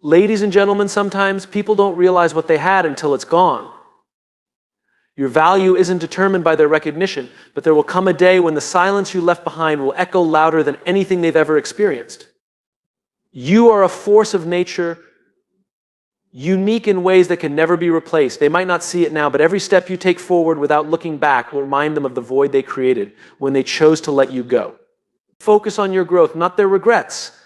Ladies and gentlemen, sometimes people don't realize what they had until it's gone. Your value isn't determined by their recognition, but there will come a day when the silence you left behind will echo louder than anything they've ever experienced. You are a force of nature, unique in ways that can never be replaced. They might not see it now, but every step you take forward without looking back will remind them of the void they created when they chose to let you go. Focus on your growth, not their regrets,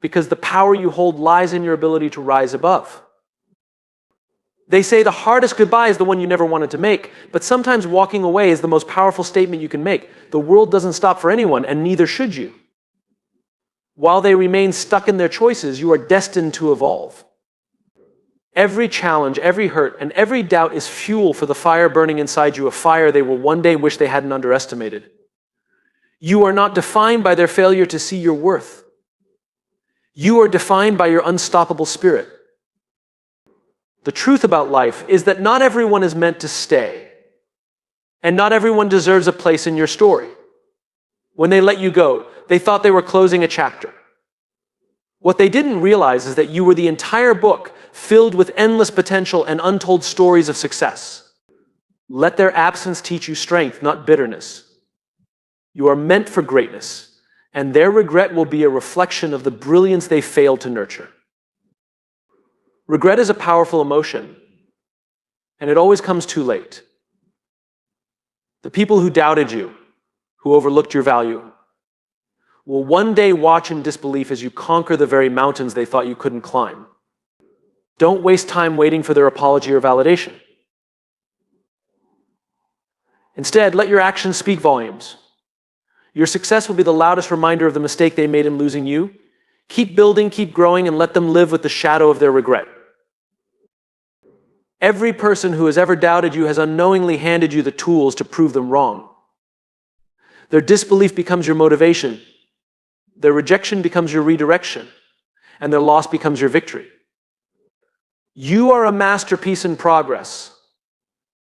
because the power you hold lies in your ability to rise above. They say the hardest goodbye is the one you never wanted to make, but sometimes walking away is the most powerful statement you can make. The world doesn't stop for anyone, and neither should you. While they remain stuck in their choices, you are destined to evolve. Every challenge, every hurt, and every doubt is fuel for the fire burning inside you, a fire they will one day wish they hadn't underestimated. You are not defined by their failure to see your worth. You are defined by your unstoppable spirit. The truth about life is that not everyone is meant to stay, and not everyone deserves a place in your story. When they let you go, they thought they were closing a chapter. What they didn't realize is that you were the entire book filled with endless potential and untold stories of success. Let their absence teach you strength, not bitterness. You are meant for greatness, and their regret will be a reflection of the brilliance they failed to nurture. Regret is a powerful emotion, and it always comes too late. The people who doubted you, who overlooked your value, will one day watch in disbelief as you conquer the very mountains they thought you couldn't climb. Don't waste time waiting for their apology or validation. Instead, let your actions speak volumes. Your success will be the loudest reminder of the mistake they made in losing you. Keep building, keep growing, and let them live with the shadow of their regret. Every person who has ever doubted you has unknowingly handed you the tools to prove them wrong. Their disbelief becomes your motivation. Their rejection becomes your redirection, and their loss becomes your victory. You are a masterpiece in progress,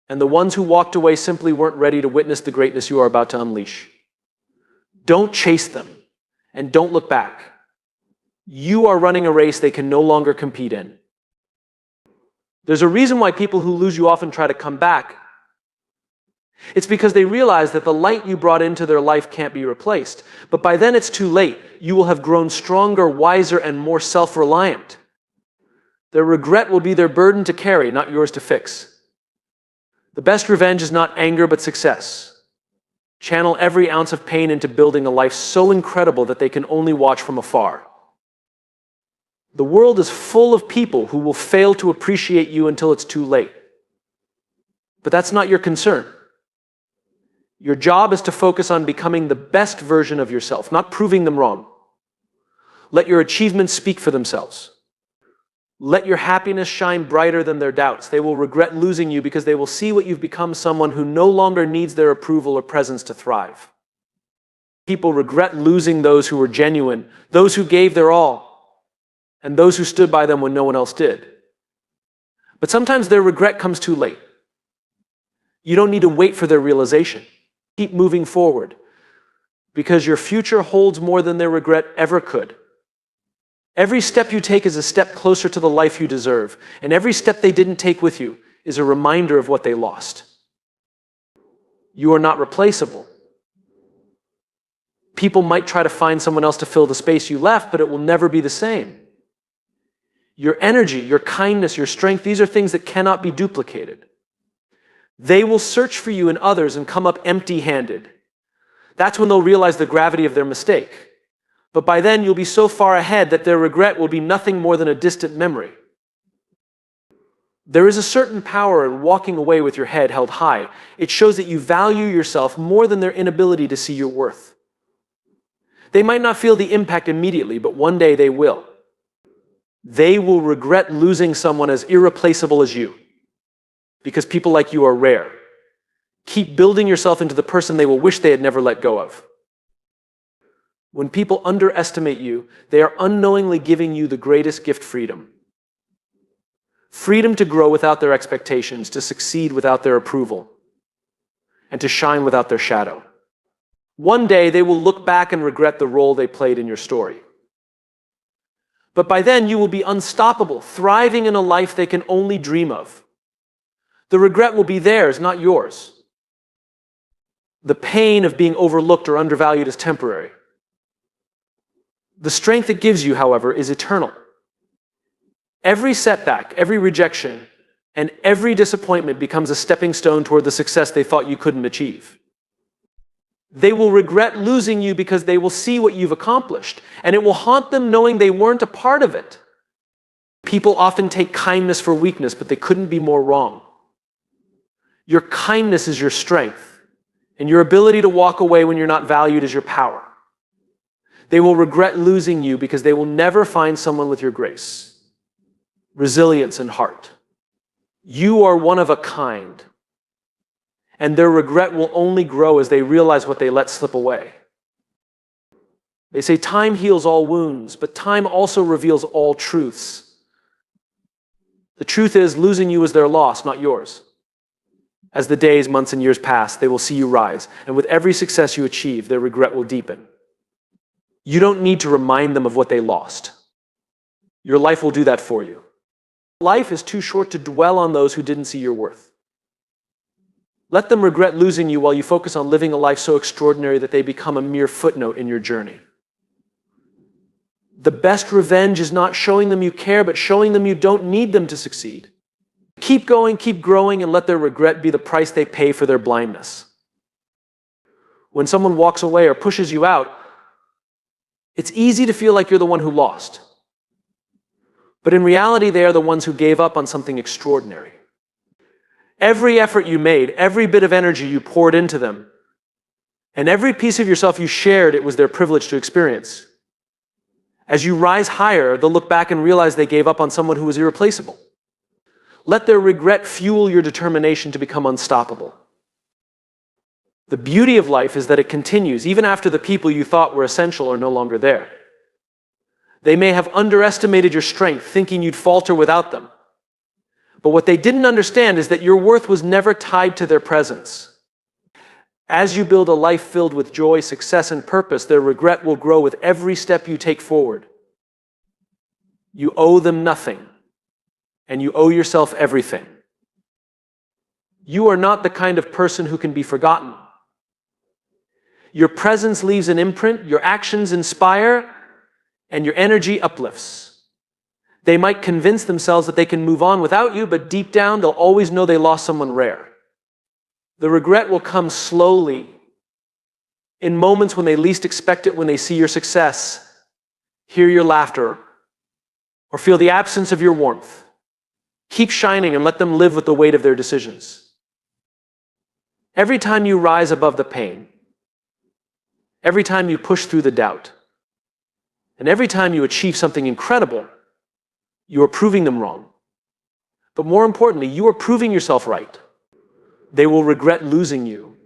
and the ones who walked away simply weren't ready to witness the greatness you are about to unleash. Don't chase them, and don't look back. You are running a race they can no longer compete in. There's a reason why people who lose you often try to come back. It's because they realize that the light you brought into their life can't be replaced. But by then it's too late. You will have grown stronger, wiser, and more self-reliant. Their regret will be their burden to carry, not yours to fix. The best revenge is not anger, but success. Channel every ounce of pain into building a life so incredible that they can only watch from afar. The world is full of people who will fail to appreciate you until it's too late. But that's not your concern. Your job is to focus on becoming the best version of yourself, not proving them wrong. Let your achievements speak for themselves. Let your happiness shine brighter than their doubts. They will regret losing you because they will see what you've become, someone who no longer needs their approval or presence to thrive. People regret losing those who were genuine, those who gave their all, and those who stood by them when no one else did. But sometimes their regret comes too late. You don't need to wait for their realization. Keep moving forward, because your future holds more than their regret ever could. Every step you take is a step closer to the life you deserve, and every step they didn't take with you is a reminder of what they lost. You are not replaceable. People might try to find someone else to fill the space you left, but it will never be the same. Your energy, your kindness, your strength, these are things that cannot be duplicated. They will search for you in others and come up empty-handed. That's when they'll realize the gravity of their mistake. But by then, you'll be so far ahead that their regret will be nothing more than a distant memory. There is a certain power in walking away with your head held high. It shows that you value yourself more than their inability to see your worth. They might not feel the impact immediately, but one day they will. They will regret losing someone as irreplaceable as you, because people like you are rare. Keep building yourself into the person they will wish they had never let go of. When people underestimate you, they are unknowingly giving you the greatest gift: freedom. Freedom to grow without their expectations, to succeed without their approval, and to shine without their shadow. One day they will look back and regret the role they played in your story. But by then you will be unstoppable, thriving in a life they can only dream of. The regret will be theirs, not yours. The pain of being overlooked or undervalued is temporary. The strength it gives you, however, is eternal. Every setback, every rejection, and every disappointment becomes a stepping stone toward the success they thought you couldn't achieve. They will regret losing you because they will see what you've accomplished, and it will haunt them knowing they weren't a part of it. People often take kindness for weakness, but they couldn't be more wrong. Your kindness is your strength, and your ability to walk away when you're not valued is your power. They will regret losing you because they will never find someone with your grace, resilience, and heart. You are one of a kind, and their regret will only grow as they realize what they let slip away. They say time heals all wounds, but time also reveals all truths. The truth is, losing you is their loss, not yours. As the days, months, and years pass, they will see you rise, and with every success you achieve, their regret will deepen. You don't need to remind them of what they lost. Your life will do that for you. Life is too short to dwell on those who didn't see your worth. Let them regret losing you while you focus on living a life so extraordinary that they become a mere footnote in your journey. The best revenge is not showing them you care, but showing them you don't need them to succeed. Keep going, keep growing, and let their regret be the price they pay for their blindness. When someone walks away or pushes you out, it's easy to feel like you're the one who lost. But in reality, they are the ones who gave up on something extraordinary. Every effort you made, every bit of energy you poured into them, and every piece of yourself you shared, it was their privilege to experience. As you rise higher, they'll look back and realize they gave up on someone who was irreplaceable. Let their regret fuel your determination to become unstoppable. The beauty of life is that it continues even after the people you thought were essential are no longer there. They may have underestimated your strength, thinking you'd falter without them. But what they didn't understand is that your worth was never tied to their presence. As you build a life filled with joy, success, and purpose, their regret will grow with every step you take forward. You owe them nothing, and you owe yourself everything. You are not the kind of person who can be forgotten. Your presence leaves an imprint, your actions inspire, and your energy uplifts. They might convince themselves that they can move on without you, but deep down, they'll always know they lost someone rare. The regret will come slowly, in moments when they least expect it, when they see your success, hear your laughter, or feel the absence of your warmth. Keep shining and let them live with the weight of their decisions. Every time you rise above the pain, every time you push through the doubt, and every time you achieve something incredible, you are proving them wrong. But more importantly, you are proving yourself right. They will regret losing you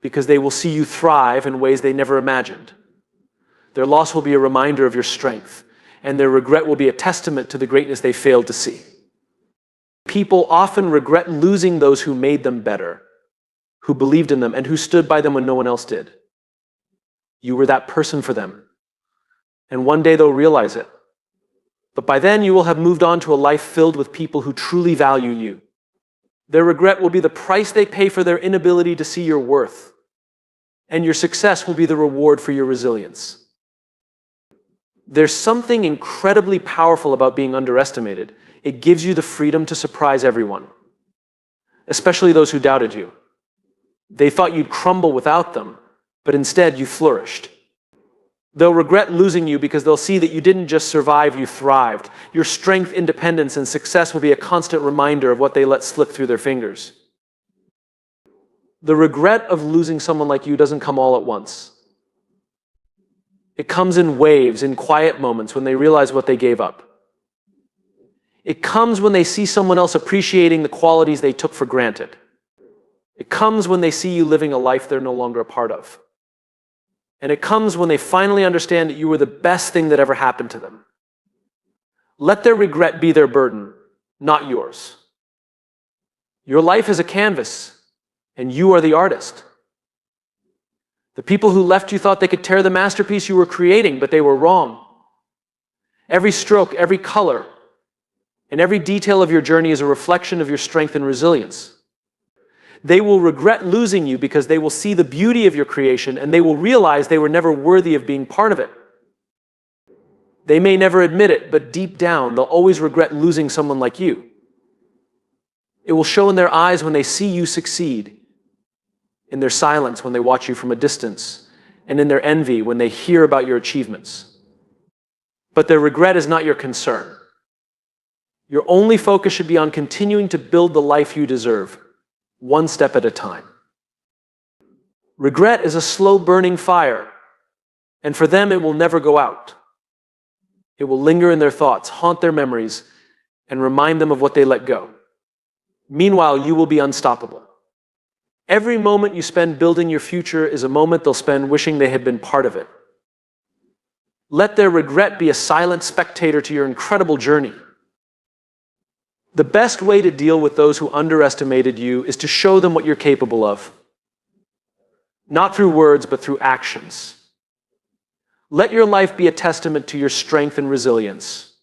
because they will see you thrive in ways they never imagined. Their loss will be a reminder of your strength, and their regret will be a testament to the greatness they failed to see. People often regret losing those who made them better, who believed in them, and who stood by them when no one else did. You were that person for them, and one day they'll realize it. But by then, you will have moved on to a life filled with people who truly value you. Their regret will be the price they pay for their inability to see your worth, and your success will be the reward for your resilience. There's something incredibly powerful about being underestimated. It gives you the freedom to surprise everyone, especially those who doubted you. They thought you'd crumble without them, but instead you flourished. They'll regret losing you because they'll see that you didn't just survive, you thrived. Your strength, independence, and success will be a constant reminder of what they let slip through their fingers. The regret of losing someone like you doesn't come all at once. It comes in waves, in quiet moments when they realize what they gave up. It comes when they see someone else appreciating the qualities they took for granted. It comes when they see you living a life they're no longer a part of. And it comes when they finally understand that you were the best thing that ever happened to them. Let their regret be their burden, not yours. Your life is a canvas, and you are the artist. The people who left you thought they could tear the masterpiece you were creating, but they were wrong. Every stroke, every color, and every detail of your journey is a reflection of your strength and resilience. They will regret losing you because they will see the beauty of your creation and they will realize they were never worthy of being part of it. They may never admit it, but deep down, they'll always regret losing someone like you. It will show in their eyes when they see you succeed, in their silence when they watch you from a distance, and in their envy when they hear about your achievements. But their regret is not your concern. Your only focus should be on continuing to build the life you deserve, one step at a time. Regret is a slow-burning fire, and for them it will never go out. It will linger in their thoughts, haunt their memories, and remind them of what they let go. Meanwhile, you will be unstoppable. Every moment you spend building your future is a moment they'll spend wishing they had been part of it. Let their regret be a silent spectator to your incredible journey. The best way to deal with those who underestimated you is to show them what you're capable of. Not through words, but through actions. Let your life be a testament to your strength and resilience.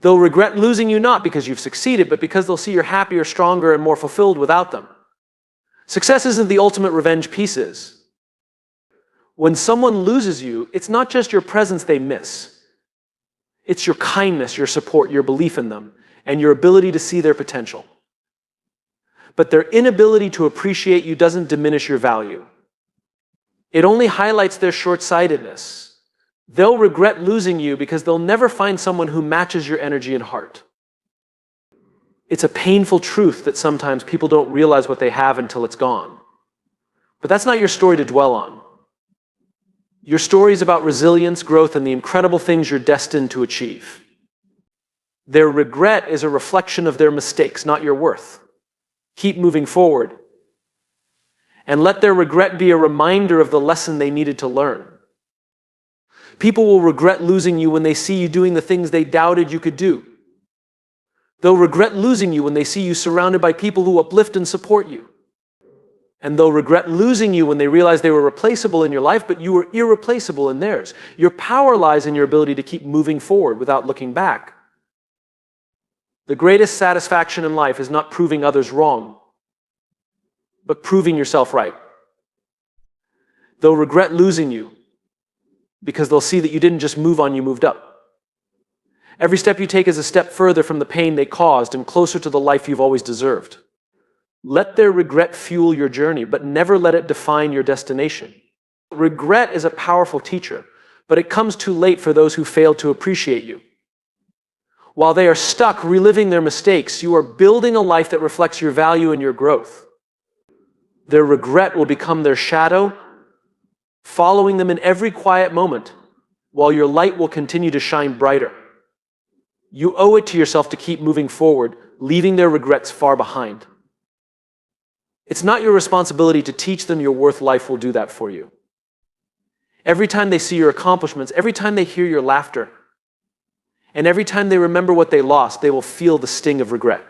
They'll regret losing you not because you've succeeded, but because they'll see you're happier, stronger, and more fulfilled without them. Success isn't the ultimate revenge piece is. When someone loses you, it's not just your presence they miss. It's your kindness, your support, your belief in them, and your ability to see their potential. But their inability to appreciate you doesn't diminish your value. It only highlights their short-sightedness. They'll regret losing you because they'll never find someone who matches your energy and heart. It's a painful truth that sometimes people don't realize what they have until it's gone. But that's not your story to dwell on. Your story is about resilience, growth, and the incredible things you're destined to achieve. Their regret is a reflection of their mistakes, not your worth. Keep moving forward. And let their regret be a reminder of the lesson they needed to learn. People will regret losing you when they see you doing the things they doubted you could do. They'll regret losing you when they see you surrounded by people who uplift and support you. And they'll regret losing you when they realize they were replaceable in your life, but you were irreplaceable in theirs. Your power lies in your ability to keep moving forward without looking back. The greatest satisfaction in life is not proving others wrong, but proving yourself right. They'll regret losing you because they'll see that you didn't just move on, you moved up. Every step you take is a step further from the pain they caused and closer to the life you've always deserved. Let their regret fuel your journey, but never let it define your destination. Regret is a powerful teacher, but it comes too late for those who fail to appreciate you. While they are stuck reliving their mistakes, you are building a life that reflects your value and your growth. Their regret will become their shadow, following them in every quiet moment, while your light will continue to shine brighter. You owe it to yourself to keep moving forward, leaving their regrets far behind. It's not your responsibility to teach them your worth. Life will do that for you. Every time they see your accomplishments, every time they hear your laughter, and every time they remember what they lost, they will feel the sting of regret.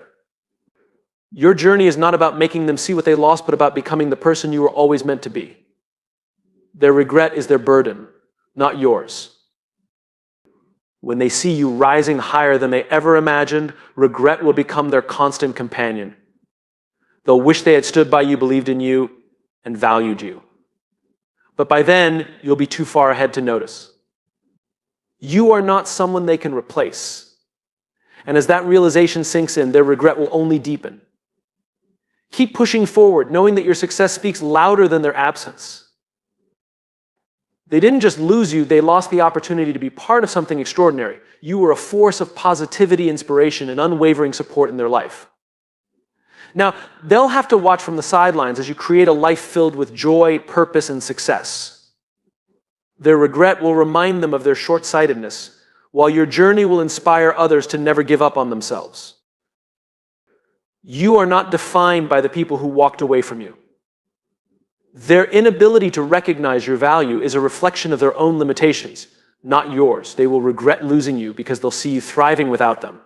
Your journey is not about making them see what they lost, but about becoming the person you were always meant to be. Their regret is their burden, not yours. When they see you rising higher than they ever imagined, regret will become their constant companion. They'll wish they had stood by you, believed in you, and valued you. But by then, you'll be too far ahead to notice. You are not someone they can replace. And as that realization sinks in, their regret will only deepen. Keep pushing forward, knowing that your success speaks louder than their absence. They didn't just lose you, they lost the opportunity to be part of something extraordinary. You were a force of positivity, inspiration, and unwavering support in their life. Now, they'll have to watch from the sidelines as you create a life filled with joy, purpose, and success. Their regret will remind them of their short-sightedness, while your journey will inspire others to never give up on themselves. You are not defined by the people who walked away from you. Their inability to recognize your value is a reflection of their own limitations, not yours. They will regret losing you because they'll see you thriving without them,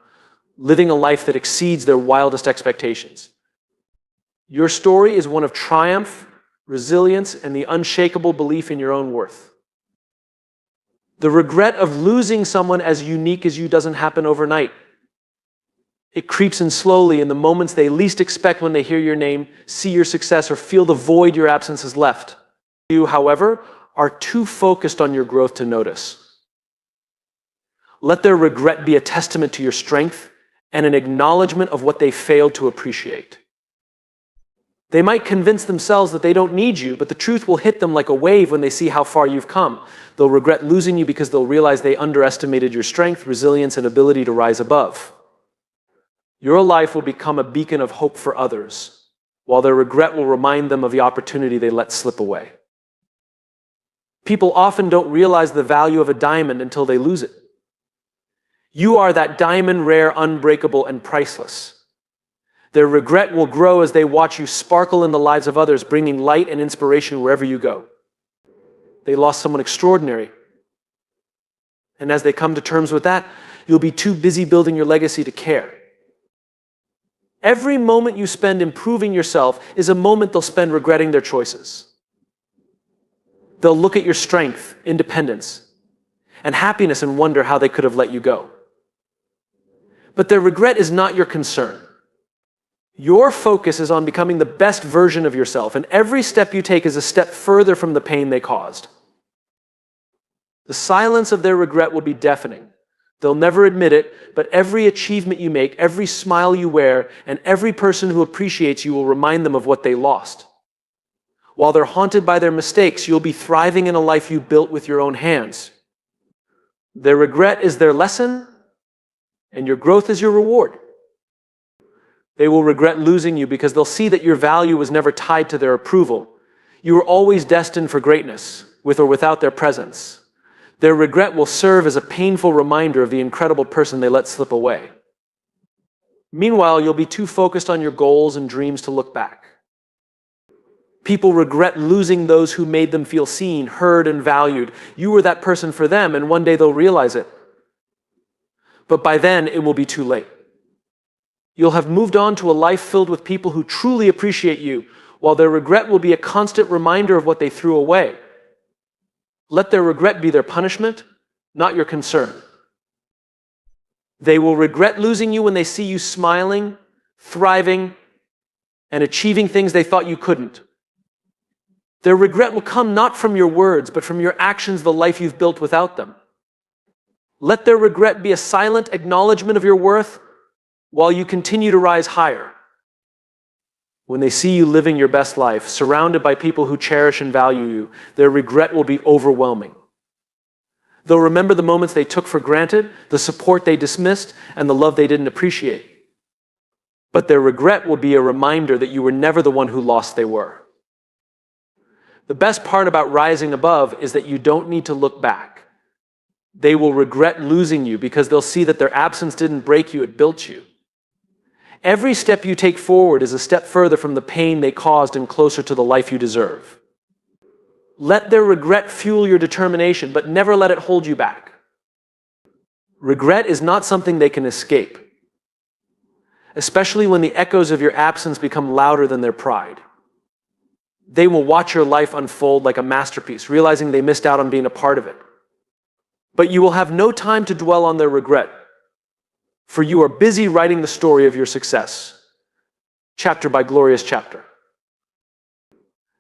living a life that exceeds their wildest expectations. Your story is one of triumph, resilience, and the unshakable belief in your own worth. The regret of losing someone as unique as you doesn't happen overnight. It creeps in slowly in the moments they least expect when they hear your name, see your success, or feel the void your absence has left. You, however, are too focused on your growth to notice. Let their regret be a testament to your strength and an acknowledgement of what they failed to appreciate. They might convince themselves that they don't need you, but the truth will hit them like a wave when they see how far you've come. They'll regret losing you because they'll realize they underestimated your strength, resilience, and ability to rise above. Your life will become a beacon of hope for others, while their regret will remind them of the opportunity they let slip away. People often don't realize the value of a diamond until they lose it. You are that diamond, rare, unbreakable, and priceless. Their regret will grow as they watch you sparkle in the lives of others, bringing light and inspiration wherever you go. They lost someone extraordinary. And as they come to terms with that, you'll be too busy building your legacy to care. Every moment you spend improving yourself is a moment they'll spend regretting their choices. They'll look at your strength, independence, and happiness and wonder how they could have let you go. But their regret is not your concern. Your focus is on becoming the best version of yourself, and every step you take is a step further from the pain they caused. The silence of their regret will be deafening. They'll never admit it, but every achievement you make, every smile you wear, and every person who appreciates you will remind them of what they lost. While they're haunted by their mistakes, you'll be thriving in a life you built with your own hands. Their regret is their lesson, and your growth is your reward. They will regret losing you because they'll see that your value was never tied to their approval. You were always destined for greatness, with or without their presence. Their regret will serve as a painful reminder of the incredible person they let slip away. Meanwhile, you'll be too focused on your goals and dreams to look back. People regret losing those who made them feel seen, heard, and valued. You were that person for them, and one day they'll realize it. But by then, it will be too late. You'll have moved on to a life filled with people who truly appreciate you, while their regret will be a constant reminder of what they threw away. Let their regret be their punishment, not your concern. They will regret losing you when they see you smiling, thriving, and achieving things they thought you couldn't. Their regret will come not from your words, but from your actions, the life you've built without them. Let their regret be a silent acknowledgement of your worth while you continue to rise higher. When they see you living your best life, surrounded by people who cherish and value you, their regret will be overwhelming. They'll remember the moments they took for granted, the support they dismissed, and the love they didn't appreciate. But their regret will be a reminder that you were never the one who lost they were. The best part about rising above is that you don't need to look back. They will regret losing you because they'll see that their absence didn't break you, it built you. Every step you take forward is a step further from the pain they caused and closer to the life you deserve. Let their regret fuel your determination, but never let it hold you back. Regret is not something they can escape, especially when the echoes of your absence become louder than their pride. They will watch your life unfold like a masterpiece, realizing they missed out on being a part of it. But you will have no time to dwell on their regret, for you are busy writing the story of your success, chapter by glorious chapter.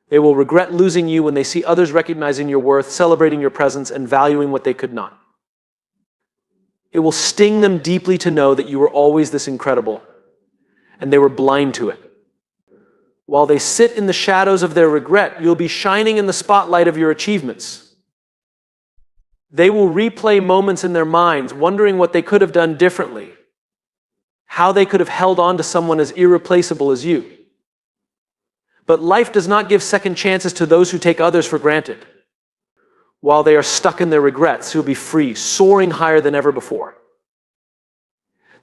They will regret losing you when they see others recognizing your worth, celebrating your presence, and valuing what they could not. It will sting them deeply to know that you were always this incredible, and they were blind to it. While they sit in the shadows of their regret, you'll be shining in the spotlight of your achievements. They will replay moments in their minds, wondering what they could have done differently, how they could have held on to someone as irreplaceable as you. But life does not give second chances to those who take others for granted. While they are stuck in their regrets, you'll be free, soaring higher than ever before.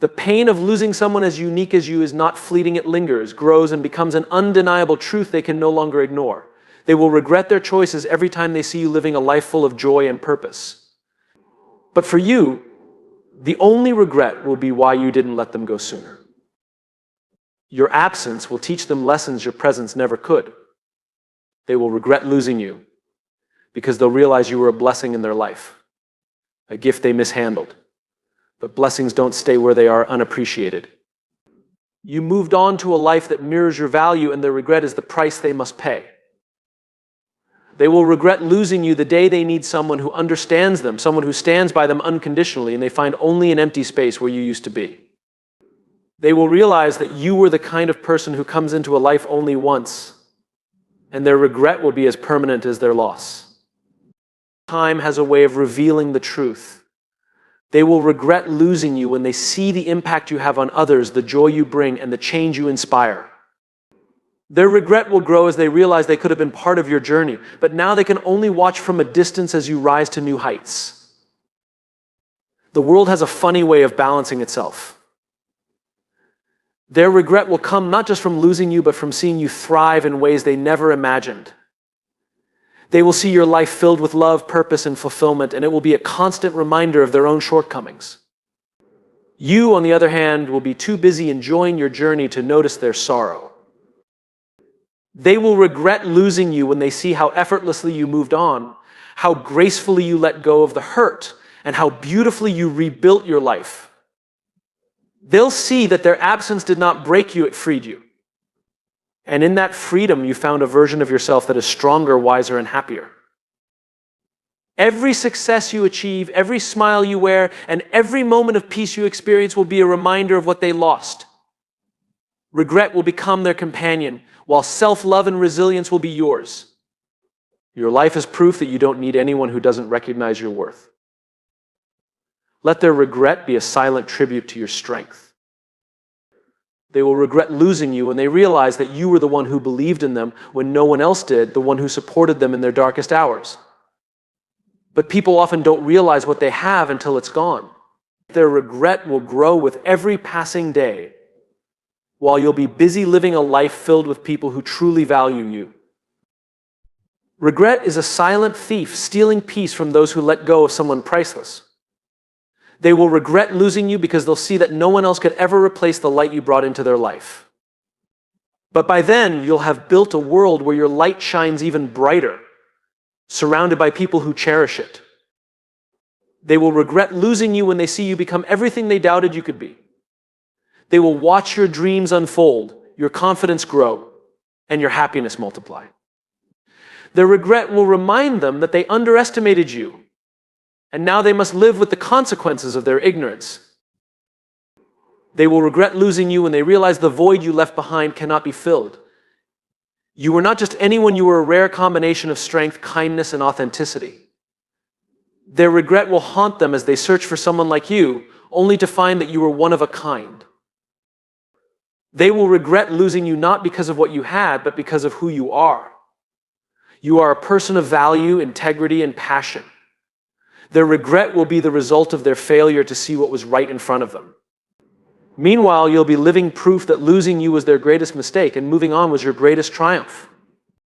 The pain of losing someone as unique as you is not fleeting, it lingers, grows, and becomes an undeniable truth they can no longer ignore. They will regret their choices every time they see you living a life full of joy and purpose. But for you, the only regret will be why you didn't let them go sooner. Your absence will teach them lessons your presence never could. They will regret losing you because they'll realize you were a blessing in their life. a gift they mishandled. But blessings don't stay where they are unappreciated. You moved on to a life that mirrors your value, and their regret is the price they must pay. They will regret losing you the day they need someone who understands them, someone who stands by them unconditionally, and they find only an empty space where you used to be. They will realize that you were the kind of person who comes into a life only once, and their regret will be as permanent as their loss. Time has a way of revealing the truth. They will regret losing you when they see the impact you have on others, the joy you bring, and the change you inspire. Their regret will grow as they realize they could have been part of your journey, but now they can only watch from a distance as you rise to new heights. The world has a funny way of balancing itself. Their regret will come not just from losing you, but from seeing you thrive in ways they never imagined. They will see your life filled with love, purpose, and fulfillment, and it will be a constant reminder of their own shortcomings. You, on the other hand, will be too busy enjoying your journey to notice their sorrow. They will regret losing you when they see how effortlessly you moved on, how gracefully you let go of the hurt, and how beautifully you rebuilt your life. They'll see that their absence did not break you, it freed you. And in that freedom, you found a version of yourself that is stronger, wiser, and happier. Every success you achieve, every smile you wear, and every moment of peace you experience will be a reminder of what they lost. Regret will become their companion, while self-love and resilience will be yours. Your life is proof that you don't need anyone who doesn't recognize your worth. Let their regret be a silent tribute to your strength. They will regret losing you when they realize that you were the one who believed in them when no one else did, the one who supported them in their darkest hours. But people often don't realize what they have until it's gone. Their regret will grow with every passing day, while you'll be busy living a life filled with people who truly value you. Regret is a silent thief stealing peace from those who let go of someone priceless. They will regret losing you because they'll see that no one else could ever replace the light you brought into their life. But by then, you'll have built a world where your light shines even brighter, surrounded by people who cherish it. They will regret losing you when they see you become everything they doubted you could be. They will watch your dreams unfold, your confidence grow, and your happiness multiply. Their regret will remind them that they underestimated you, and now they must live with the consequences of their ignorance. They will regret losing you when they realize the void you left behind cannot be filled. You were not just anyone, you were a rare combination of strength, kindness, and authenticity. Their regret will haunt them as they search for someone like you, only to find that you were one of a kind. They will regret losing you not because of what you had, but because of who you are. You are a person of value, integrity, and passion. Their regret will be the result of their failure to see what was right in front of them. Meanwhile, you'll be living proof that losing you was their greatest mistake and moving on was your greatest triumph.